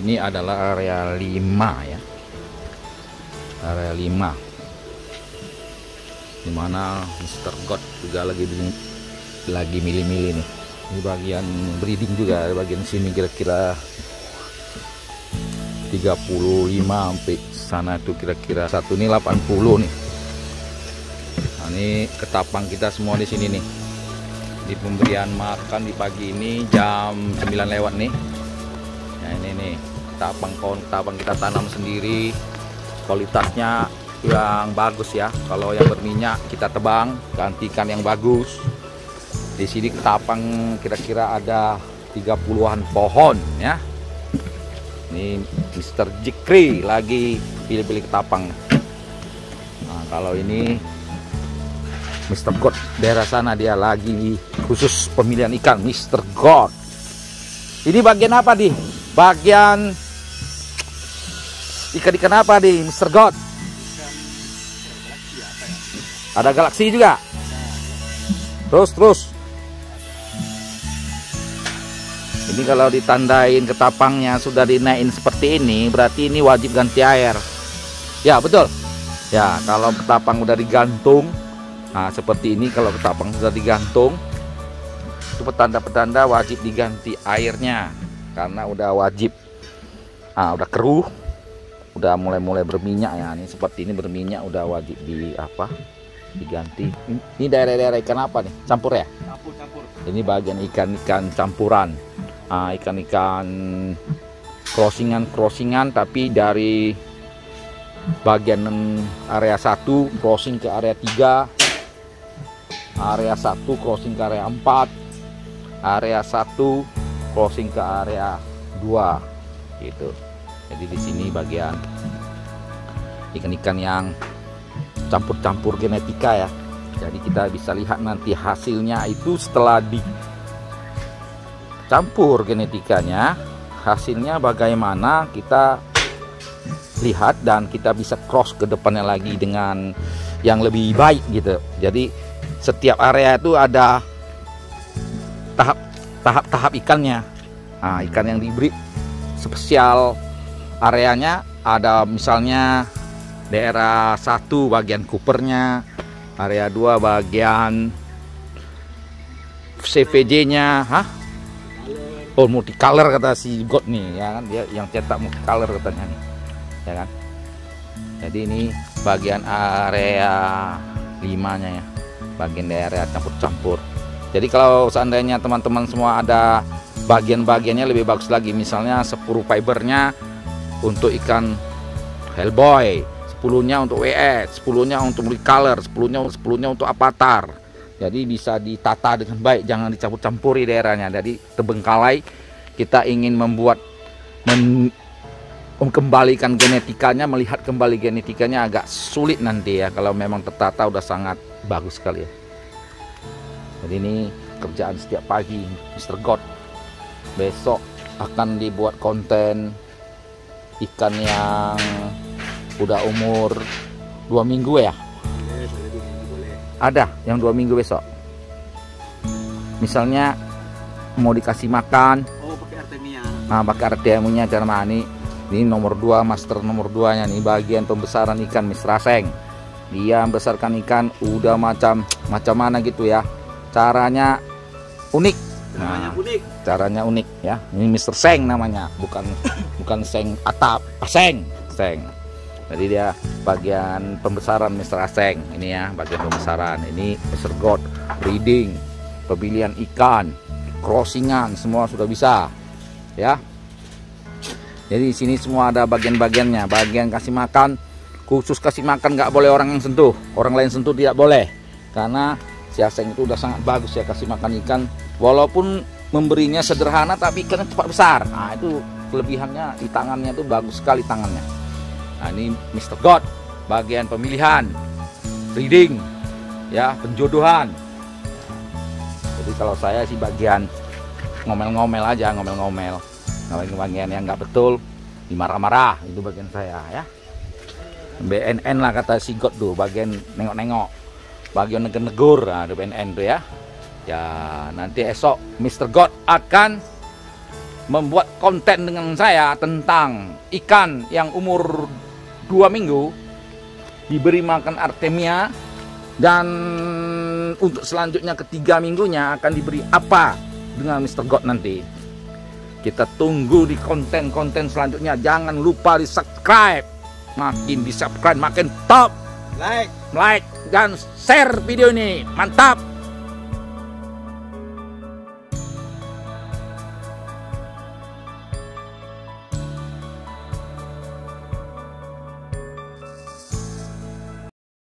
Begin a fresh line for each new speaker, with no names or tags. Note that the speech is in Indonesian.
ini adalah area 5 ya. Area 5. Dimana Mr. God juga lagi milih-milih nih. Ini bagian breeding juga, bagian sini kira-kira 35 sampai sana itu kira-kira satu ini 80 nih. Nah, ini ketapang kita semua di sini nih. Di pemberian makan di pagi ini jam 9 lewat nih. Nah, ini nih ketapang kita tanam sendiri. Kualitasnya yang bagus ya. Kalau yang berminyak kita tebang, gantikan yang bagus. Di sini ketapang kira-kira ada 30-an pohon ya. Ini Mr. Jikri lagi pilih-pilih ketapang. Nah, kalau ini Mr. God daerah sana dia lagi khusus pemilihan ikan Mr. God. Ini bagian apa di? Bagian ikan-ikan apa di Mr. God? Ada galaksi juga. Terus. Ini kalau ditandain ketapangnya sudah dinaikin seperti ini, berarti ini wajib ganti air. Ya betul. Ya kalau ketapang udah digantung, nah seperti ini kalau ketapang sudah digantung, itu petanda-petanda wajib diganti airnya karena udah wajib. Nah, udah keruh, udah mulai berminyak ya. Ini seperti ini berminyak udah wajib diganti. Ini daerah-daerah ikan apa nih? Campur ya? Campur. Ini bagian ikan-ikan campuran. Ikan-ikan crossingan tapi dari bagian area 1 crossing ke area 3, area 1 crossing ke area 4, area 1 crossing ke area 2 gitu. Jadi di sini bagian ikan-ikan yang campur-campur genetika ya. Jadi kita bisa lihat nanti hasilnya itu setelah dicampur genetikanya, hasilnya bagaimana kita lihat dan kita bisa cross ke depannya lagi dengan yang lebih baik gitu. Jadi setiap area itu ada tahap ikannya. Nah, ikan yang diberi spesial areanya ada misalnya daerah 1 bagian Coopernya, area 2 bagian CVJ-nya, oh multicolor kata si God nih ya kan, dia yang cetak multicolor katanya nih ya kan. Jadi ini bagian area 5-nya ya, bagian daerah campur-campur. Jadi kalau seandainya teman-teman semua ada bagian-bagiannya lebih bagus lagi, misalnya 10 fibernya untuk ikan Hellboy, 10-nya untuk WS, 10-nya untuk multicolor, 10-nya untuk avatar. Jadi bisa ditata dengan baik, jangan dicampur-campuri daerahnya. Jadi terbengkalai, kita ingin mengembalikan genetikanya, melihat kembali genetikanya agak sulit nanti ya. Kalau memang tertata udah sangat bagus sekali ya. Jadi ini kerjaan setiap pagi Mr. God. Besok akan dibuat konten ikan yang udah umur 2 minggu ya. Ada yang 2 minggu besok. Misalnya mau dikasih makan. Oh, pakai artemia. Nah, pakai artemia cara mana ini nomor 2, master nomor 2-nya nih, bagian pembesaran ikan Mr. Aseng. Dia membesarkan ikan udah macam mana gitu ya. Caranya unik. Nah, caranya unik ya. Ini Mr. Seng namanya, bukan Seng atap, Aseng. Jadi dia bagian pembesaran Mr. Aseng ini ya, bagian pembesaran. Ini Mr. God breeding, pemilihan ikan, crossingan semua sudah bisa ya. Jadi di sini semua ada bagian-bagiannya. Bagian kasih makan, khusus kasih makan nggak boleh orang yang sentuh, orang lain sentuh tidak boleh, karena si Aseng itu udah sangat bagus ya kasih makan ikan. Walaupun memberinya sederhana tapi ikannya cepat besar. Nah itu kelebihannya, di tangannya tuh bagus sekali tangannya. Nah ini Mr. God bagian pemilihan, breeding ya, penjodohan. Jadi kalau saya sih bagian ngomel-ngomel aja, ngomel-ngomel. Kalau bagian yang nggak betul dimarah-marah, itu bagian saya ya. BNN lah kata si God tuh, bagian nengok-nengok, bagian negur-negur. Nah, ada BNN tuh ya. Ya nanti esok Mr. God akan membuat konten dengan saya tentang ikan yang umur 2 minggu diberi makan Artemia, dan untuk selanjutnya ketiga minggunya akan diberi apa dengan Mr. God nanti. Kita tunggu di konten-konten selanjutnya. Jangan lupa di subscribe, makin di subscribe makin top, like dan share video ini. Mantap.